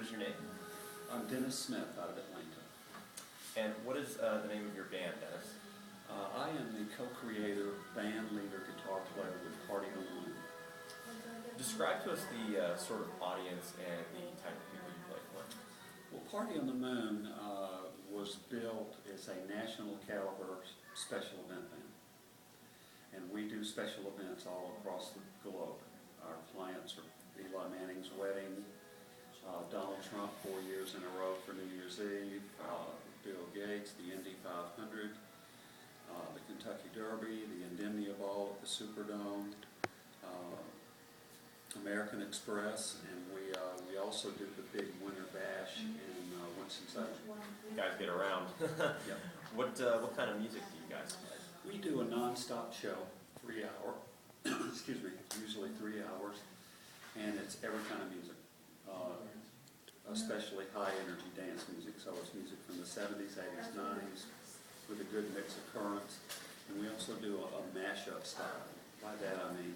is your name? I'm Dennis Smith out of Atlanta. And what is the name of your band, Dennis? I am the co-creator, band leader, guitar player with Party on the Moon. Describe to us the sort of audience and the type of people you play for. Well, Party on the Moon was built as a national caliber special event band. And we do special events all across the globe. Our clients are Eli Manning's wedding, Donald Trump 4 years in a row for New Year's Eve, Bill Gates, the Indy 500, the Kentucky Derby, the Indemnia Ball at the Superdome, American Express, and we also do the big Winter Bash in Winston-Salem. You guys get around. Yeah. What kind of music do you guys play? We do a non-stop show, 3 hour, excuse me, usually 3 hours, and it's every kind of music, especially high-energy dance music. So it's music from the 70s, 80s, 90s, with a good mix of currents. And we also do a mashup style. By that I mean,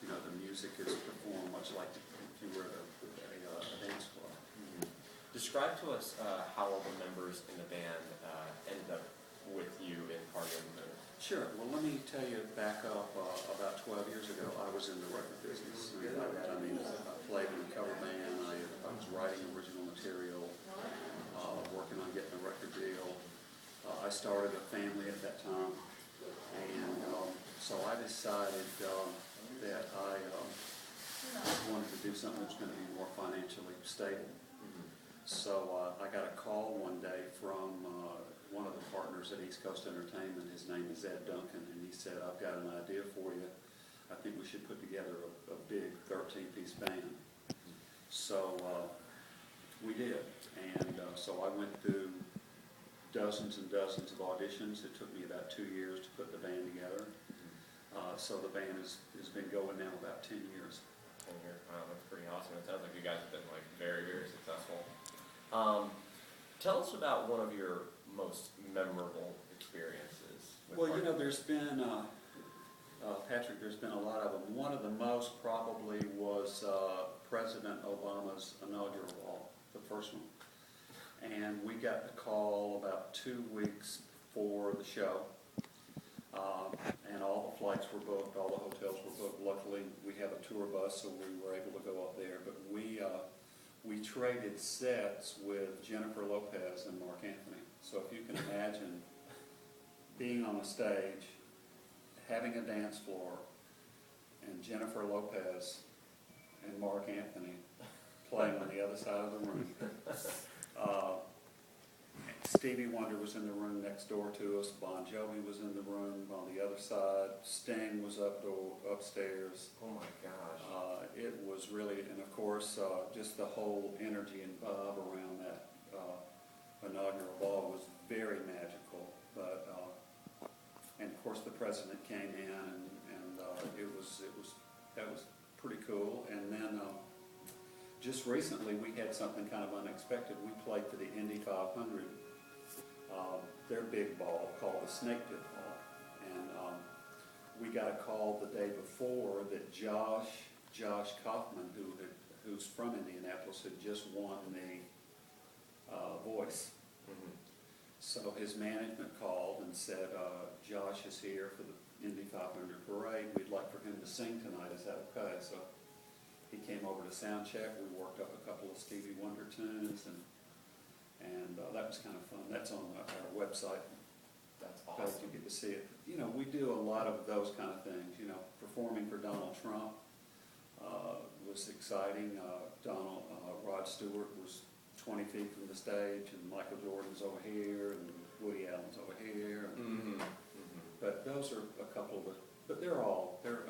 you know, the music is performed much like if you were at a dance club. Mm-hmm. Describe to us how all the members in the band ended up with you in Party on the Moon. Sure. Well, let me tell you, back up about 12 years ago, I was in the record business. I mean, I played in a cover band. I was writing original material, working on getting a record deal. I started a family at that time, and so I decided that I wanted to do something that's going to be more financially stable. Mm-hmm. So I got a call one day from one of the partners at East Coast Entertainment. His name is Ed Duncan, and he said, "I've got an idea for you. I think we should put together a big 13-piece band." So we did, and so I went through dozens and dozens of auditions. It took me about 2 years to put the band together. So the band has been going now about 10 years. 10 years. Wow, that's pretty awesome. It sounds like you guys have been like very, very successful. Tell us about one of your most memorable experiences. Well, you know, there's been, Patrick, there's been a lot of them. One of the most probably was President Obama's inaugural ball, the first one. And we got the call about 2 weeks before the show. And all the flights were booked, all the hotels were booked. Luckily, we have a tour bus, so we were able to go up there. But we traded sets with Jennifer Lopez and Mark Anthony. So if you can imagine being on a stage, having a dance floor, and Jennifer Lopez and Mark Anthony playing on the other side of the room. Stevie Wonder was in the room next door to us. Bon Jovi was in the room on the other side. Sting was upstairs. Oh my gosh. It was really, and of course, just the whole energy and vibe around that inaugural ball was very magical. But and of course, the president came in, and that was pretty cool. And then just recently, we had something kind of unexpected. We played for the Indy 500. Their big ball called the Snake Pit Ball, and we got a call the day before that Josh Kaufman, who's from Indianapolis, had just won the Voice. Mm-hmm. So his management called and said, "Josh is here for the Indy 500 parade. We'd like for him to sing tonight. Is that okay?" So he came over to sound check. We worked up a couple of Stevie Wonder tunes, and that was kind of fun. That's on our website. That's awesome. You get to see it. You know, we do a lot of those kind of things. You know, performing for Donald Trump was exciting. Rod Stewart was 20 feet from the stage, and Michael Jordan's over here, and Woody Allen's over here. And, mm-hmm. Mm-hmm. But those are a couple of the. But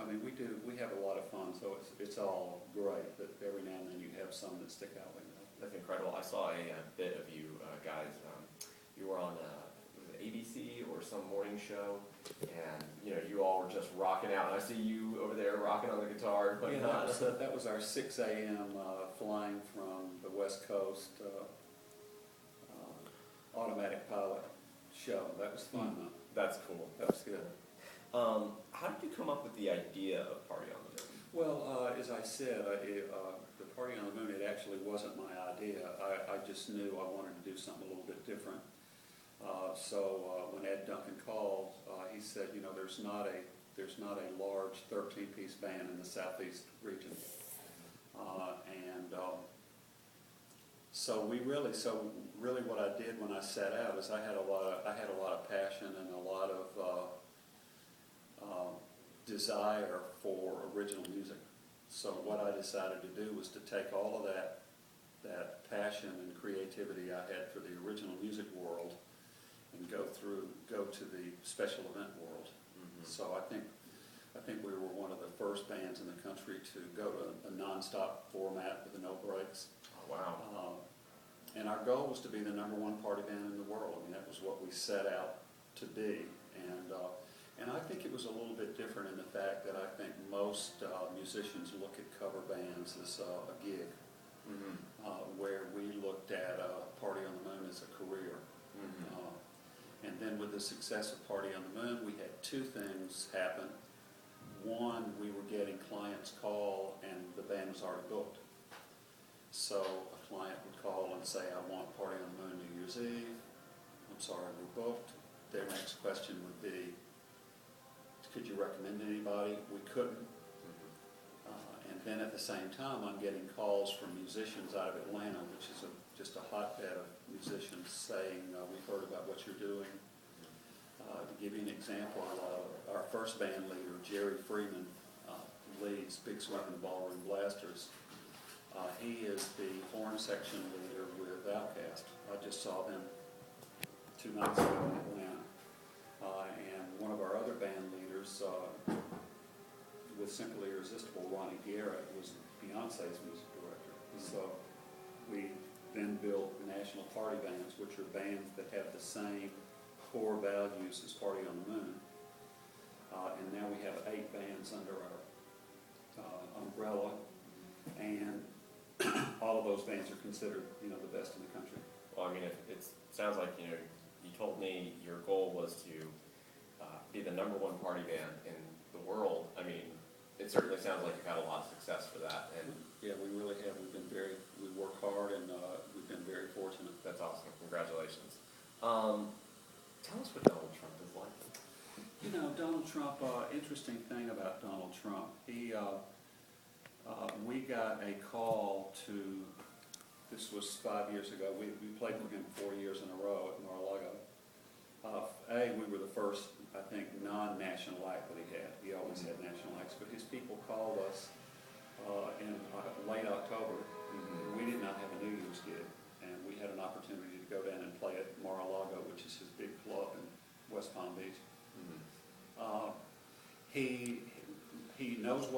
I mean, we have a lot of fun, so it's all great. But every now and then you have some that stick out like that. That's incredible. I saw a bit of you guys. You were on was it ABC or some morning show, and you know you all were just rocking out. And I see you over there rocking on the guitar. Yeah, that was our 6 a.m. Flying from the West Coast automatic pilot show. That was fun. That's cool. That was good. How did you come up with the idea of Party on the Moon? Well, as I said, the Party on the Moon, it actually wasn't my idea. I just knew I wanted to do something a little bit different. So when Ed Duncan called, he said, you know, there's not a large 13-piece band in the Southeast region. So really what I did when I set out is I had a lot of passion and a lot of desire for original music. So what I decided to do was to take all of that passion and creativity I had for the original music world and go to the special event world. Mm-hmm. So I think we were one of the first bands in the country to go to a nonstop format with no breaks. Oh, wow. And our goal was to be the #1 party band in the world. I mean, that was what we set out to be. And I think it was a little bit different in the fact that I think most musicians look at cover bands as a gig, mm-hmm. Where we looked at Party on the Moon as a career. Mm-hmm. And then with the success of Party on the Moon, we had two things happen. One, we were getting clients call and the band was already booked. So a client would call and say, I want Party on the Moon New Year's Eve. I'm sorry, we're booked. Their next question would be, could you recommend anybody? We couldn't. And then at the same time, I'm getting calls from musicians out of Atlanta, which is just a hotbed of musicians saying, we've heard about what you're doing. To give you an example, our first band leader, Jerry Freeman, leads Big Swing and the Ballroom Blasters. He is the horn section leader with Outkast. I just saw them 2 nights ago in Atlanta. And one of our other band leaders with Simply Irresistible, Ronnie Garrett, was Beyonce's music director. So we then built national party bands, which are bands that have the same core values as Party on the Moon. And now we have 8 bands under our umbrella, and all of those bands are considered, you know, the best in the country. Well, I mean, it sounds like, you know, you told me your goal was to be the #1 party band in the world. I mean, it certainly sounds like you've had a lot of success for that. And yeah, we really have. We work hard, and we've been very fortunate. That's awesome. Congratulations. Tell us what Donald Trump is like. You know, Donald Trump, interesting thing about Donald Trump, we got a call to, this was 5 years ago, we played for him 4 years in a row at Mar-a-Lago. We were the first, I think, non-national act that he had. He always had national acts, but his people called us in late October. Mm-hmm. We did not have a New Year's gig, and we had an opportunity to go down and play at Mar-a-Lago, which is his big club in West Palm Beach. Mm-hmm. He knows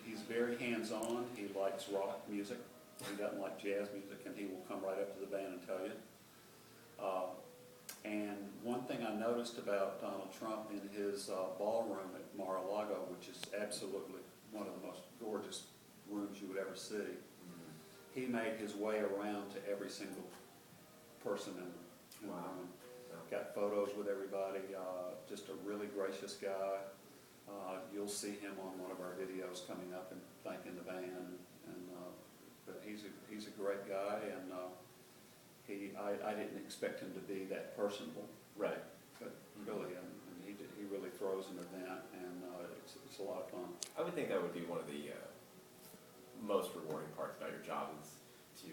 he's very hands-on. He likes rock music. He doesn't like jazz music, and he will come right up to the band and tell you. And one thing I noticed about Donald Trump in his ballroom at Mar-a-Lago, which is absolutely one of the most gorgeous rooms you would ever see, mm-hmm. he made his way around to every single person in the room. Got photos with everybody, just a really gracious guy. You'll see him on one of our videos coming up and thanking the band. But he's a great guy, and I didn't expect him to be that personable. Right. But really, he really throws an event, and it's a lot of fun. I would think that would be one of the most rewarding parts about your job is to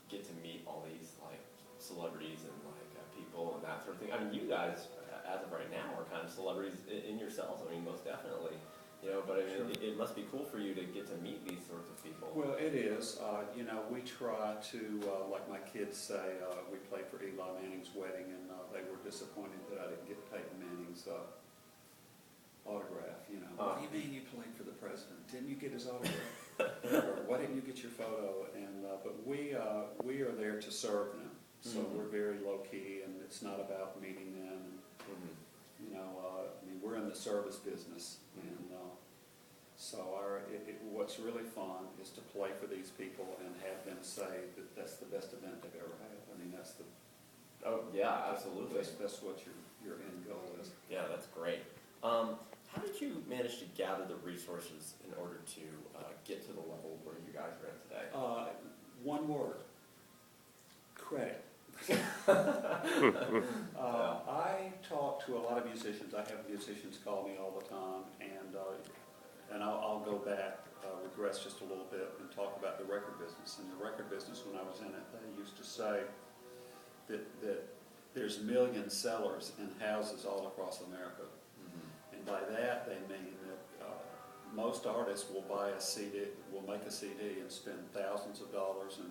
get to meet all these like celebrities and like people and that sort of thing. I mean, you guys, as of right now, are kind of celebrities in yourselves. I mean, most definitely. You know, but I mean, sure. It must be cool for you to get to meet these sorts of people. Well, it is. You know, we try to, like my kids say, we played for Eli Manning's wedding, and they were disappointed that I didn't get Peyton Manning's autograph. You know, what do you mean you played for the president? Didn't you get his autograph? Or why didn't you get your photo? And but we are there to serve them, so mm-hmm. we're very low key, and it's not about meeting them. And, mm-hmm. You know, I mean, we're in the service business, and so what's really fun is to play for these people and have them say that that's the best event they've ever had. I mean, that's the oh yeah, absolutely. That's what your end goal is. Yeah, that's great. How did you manage to gather the resources in order to get to the level where you guys are at today? One word: credit. I talk to a lot of musicians. I have musicians call me all the time, and I'll go back, regress just a little bit, and talk about the record business. And the record business, when I was in it, they used to say that there's million sellers in houses all across America. Mm-hmm. And by that they mean that most artists will buy a CD, will make a CD and spend thousands of dollars and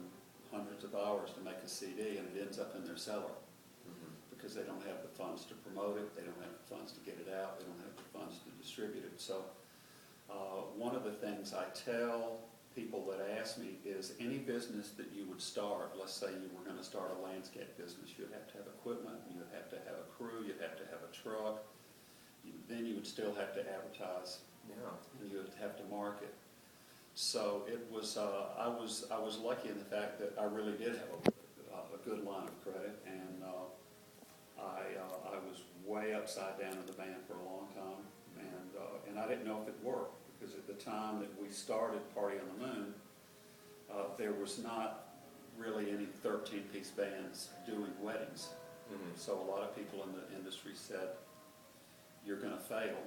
hundreds of hours to make a CD, and it ends up in their cellar. Mm-hmm. Because they don't have the funds to promote it, they don't have the funds to get it out, they don't have the funds to distribute it. So one of the things I tell people that ask me is any business that you would start, let's say you were going to start a landscape business, you'd have to have equipment, you'd have to have a crew, you'd have to have a truck, then you would still have to advertise, and you would have to market. So it was, I was lucky in the fact that I really did have a good line of credit, and I was way upside down in the band for a long time, and I didn't know if it worked, because at the time that we started Party on the Moon, there was not really any 13-piece bands doing weddings. Mm-hmm. So a lot of people in the industry said, you're going to fail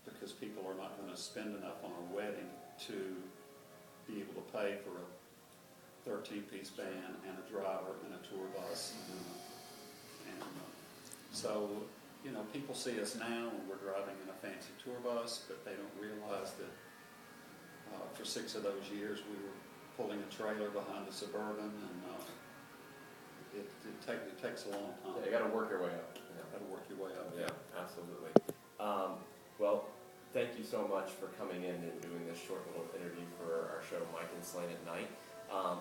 because people are not going to spend enough on a wedding to be able to pay for a 13-piece band and a driver and a tour bus. And so, you know, people see us now and we're driving in a fancy tour bus, but they don't realize that for 6 of those years we were pulling a trailer behind a Suburban, and it takes a long time. Yeah, you got to work your way up. Got to work your way up. Yeah, absolutely. Well, thank you so much for coming in and doing this short little interview for our show, Mike and Slane at Night.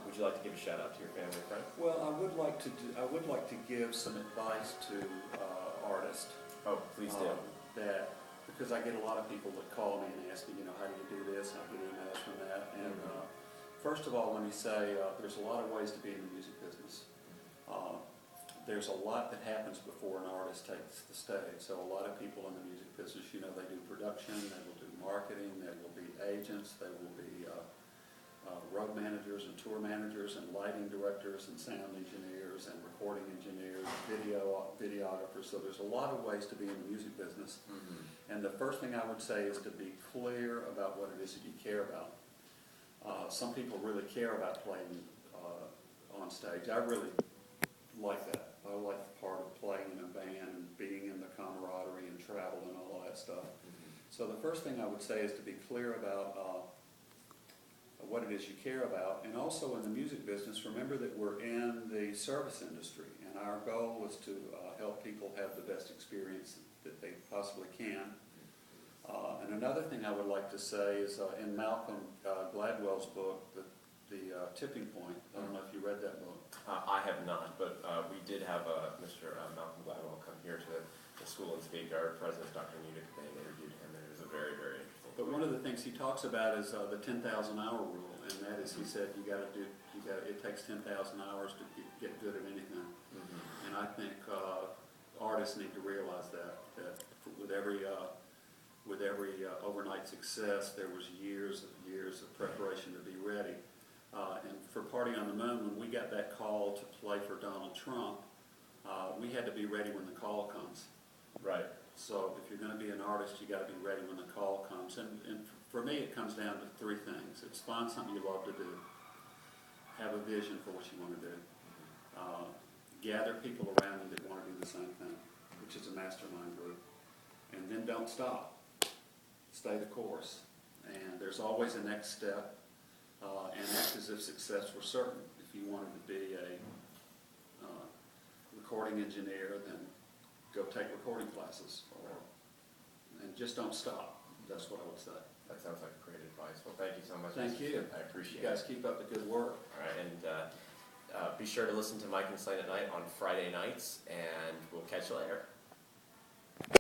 Would you like to give a shout out to your family and friends? Well, I would like to give some advice to artists. Oh, please do. Because I get a lot of people that call me and ask me, you know, how do you do this? And I get emails from that. And first of all, let me say there's a lot of ways to be in the music business. There's a lot that happens before an artist takes the stage. So a lot of people in the music business, you know, they do production, they will do marketing, they will be agents, they will be road managers and tour managers and lighting directors and sound engineers and recording engineers, videographers. So there's a lot of ways to be in the music business. Mm-hmm. And the first thing I would say is to be clear about what it is that you care about. Some people really care about playing on stage. I really like that. I like the part of playing in a band and being in the camaraderie and travel and all that stuff. Mm-hmm. So the first thing I would say is to be clear about what it is you care about. And also in the music business, remember that we're in the service industry, and our goal is to help people have the best experience that they possibly can. And another thing I would like to say is in Malcolm Gladwell's book, The Tipping Point. I don't know if you read that book. I have not, but we did have Mr. Malcolm Gladwell come here to the school and speak. Our president, Dr. Nudek, they interviewed him, and it was a very, very interesting. But one of the things he talks about is the 10,000 hour rule, and that is, he said, it takes 10,000 hours to get good at anything. Mm-hmm. And I think artists need to realize that with every overnight success, there was years of preparation to be ready. And for Party on the Moon, when we got that call to play for Donald Trump, we had to be ready when the call comes. Right. So if you're going to be an artist, you got to be ready when the call comes. And for me, it comes down to 3 things. It's find something you love to do. Have a vision for what you want to do. Gather people around you that want to do the same thing, which is a mastermind group. And then don't stop. Stay the course. And there's always a next step. And act as if success were certain. If you wanted to be a recording engineer, then go take recording classes. And just don't stop. That's what I would say. That sounds like great advice. Well, thank you so much. Thank you. I appreciate it. You guys keep up the good work. All right, and be sure to listen to Mike and Slane at Night on Friday nights, and we'll catch you later.